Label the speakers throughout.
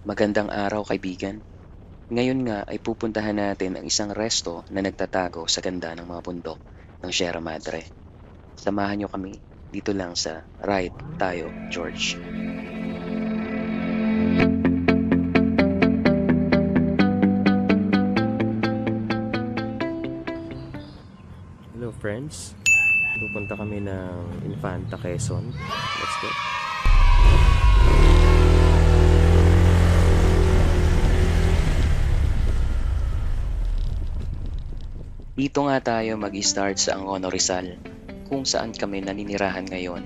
Speaker 1: Magandang araw kaibigan. Ngayon nga ay pupuntahan natin ang isang resto na nagtatago sa ganda ng mga bundok ng Sierra Madre. Samahan niyo kami dito lang sa Right Tayo George. Hello friends, pupunta kami ng Infanta Quezon. Let's go. Dito nga tayo mag-start sa Angono Rizal, kung saan kami naninirahan ngayon.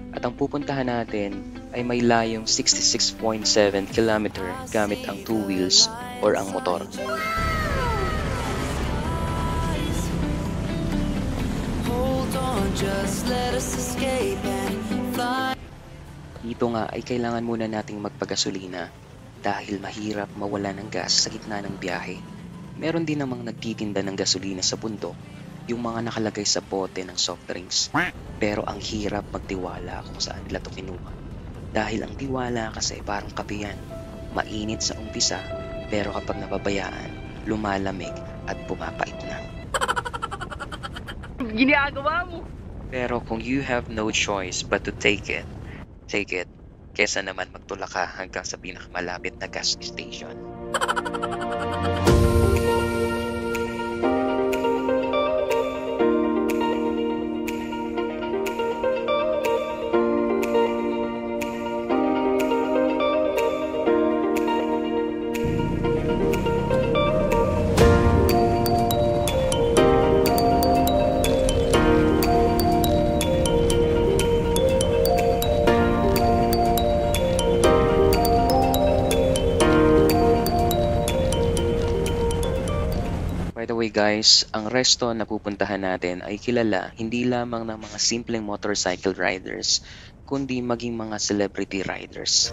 Speaker 1: At ang pupuntahan natin ay may layong 66.7 km gamit ang two wheels or ang motor. Dito nga ay kailangan muna nating magpagasolina dahil mahirap mawala ng gas sa gitna ng biyahe. Meron din namang nagtitinda ng gasolina sa bundok, yung mga nakalagay sa bote ng soft drinks. Pero ang hirap magtiwala kung saan nila to kinuha. Dahil ang tiwala kasi parang kape yan. Mainit sa umpisa, pero kapag nababayaan, lumalamig at pumapait na.
Speaker 2: Ginagawa mo!
Speaker 1: Pero kung you have no choice but to take it, kesa naman magtula ka hanggang sa pinakamalapit na gas station. By the way guys, ang resto na pupuntahan natin ay kilala hindi lamang ng mga simpleng motorcycle riders, kundi maging mga celebrity riders.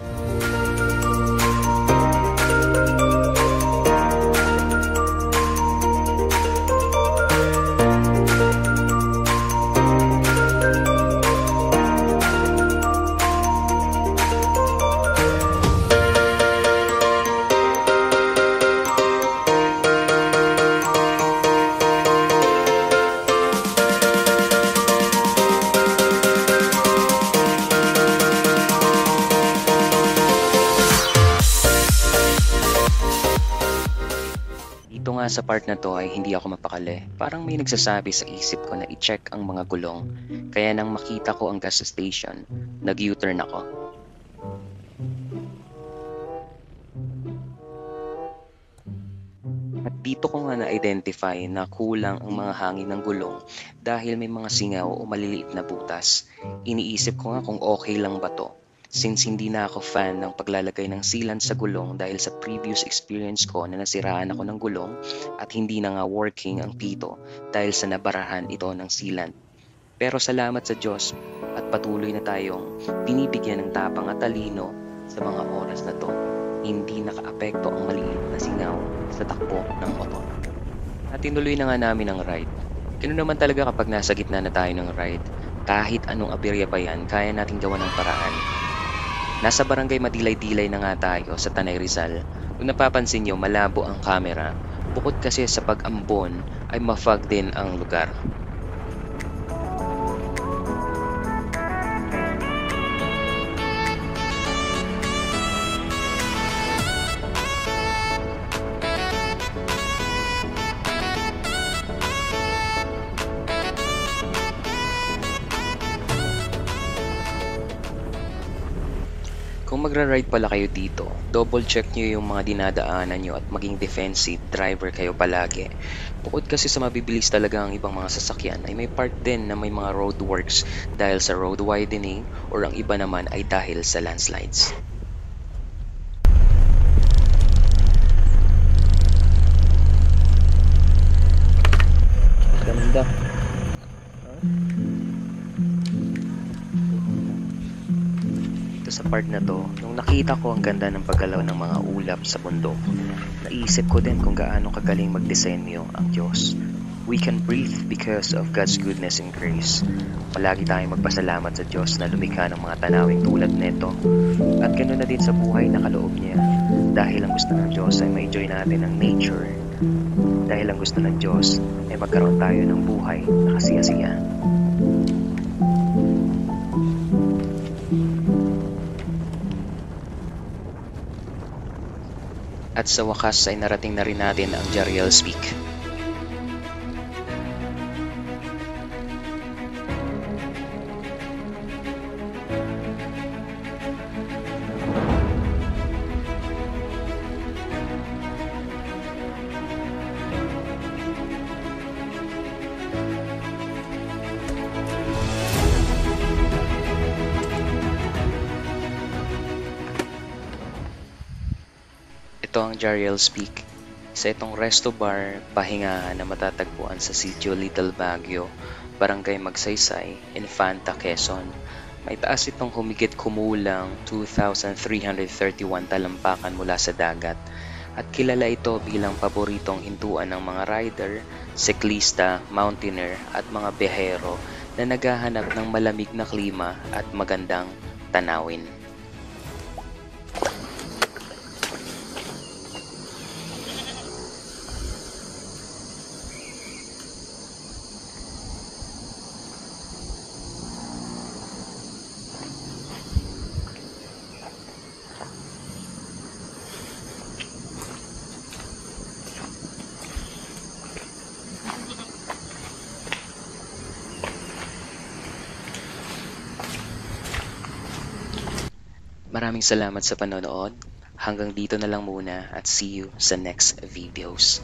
Speaker 1: Dito nga sa part na to ay hindi ako mapakali. Parang may nagsasabi sa isip ko na i-check ang mga gulong. Kaya nang makita ko ang gas station, nag-U-turn ako. At dito ko nga na-identify na kulang ang mga hangin ng gulong dahil may mga singaw o maliliit na butas. Iniisip ko nga kung okay lang ba to. Since hindi na ako fan ng paglalagay ng sealant sa gulong dahil sa previous experience ko na nasiraan ako ng gulong at hindi na nga working ang pito dahil sa nabarahan ito ng sealant. Pero salamat sa Diyos at patuloy na tayong binibigyan ng tapang at talino sa mga oras na to. Hindi nakaapekto ang maliit na singaw sa takbo ng motor. At tinuloy na nga namin ang ride. Ganoon naman talaga kapag nasa gitna na tayo ng ride. Kahit anong aberya pa yan, kaya natin gawa ng paraan. Nasa barangay Madilay-Dilay na nga tayo sa Tanay Rizal. Kung napapansin nyo, malabo ang camera. Bukod kasi sa pag-ambon ay ma-fog din ang lugar. Kung magra-ride pala kayo dito, double check nyo yung mga dinadaanan nyo at maging defensive driver kayo palagi. Bukod kasi sa mabibilis talaga ang ibang mga sasakyan, ay may part din na may mga roadworks dahil sa road widening or ang iba naman ay dahil sa landslides. Ganda. Sa part na to, nung nakita ko ang ganda ng paggalaw ng mga ulap sa bundok, naisip ko din kung gaano kagaling magdisenyo ang Diyos. We can breathe because of God's goodness and grace. Palagi tayong magpasalamat sa Diyos na lumikha ng mga tanawing tulad nito. At ganoon na din sa buhay na kaloob niya. Dahil ang gusto ng Diyos ay ma-enjoy natin ang nature. Dahil ang gusto ng Diyos ay magkaroon tayo ng buhay na kasiyasiya. At sa wakas ay narating na rin natin ang Jariel's Peak. Ito ang Jariel's Peak. Sa itong resto bar, pahingahan na matatagpuan sa sitio Little Baguio, Barangay Magsaysay, Infanta, Quezon. May taas itong humigit kumulang 2,331 talampakan mula sa dagat. At kilala ito bilang paboritong hintuan ng mga rider, siklista, mountaineer at mga biyahero na naghahanap ng malamig na klima at magandang tanawin. Maraming salamat sa panonood. Hanggang dito na lang muna at see you sa next videos.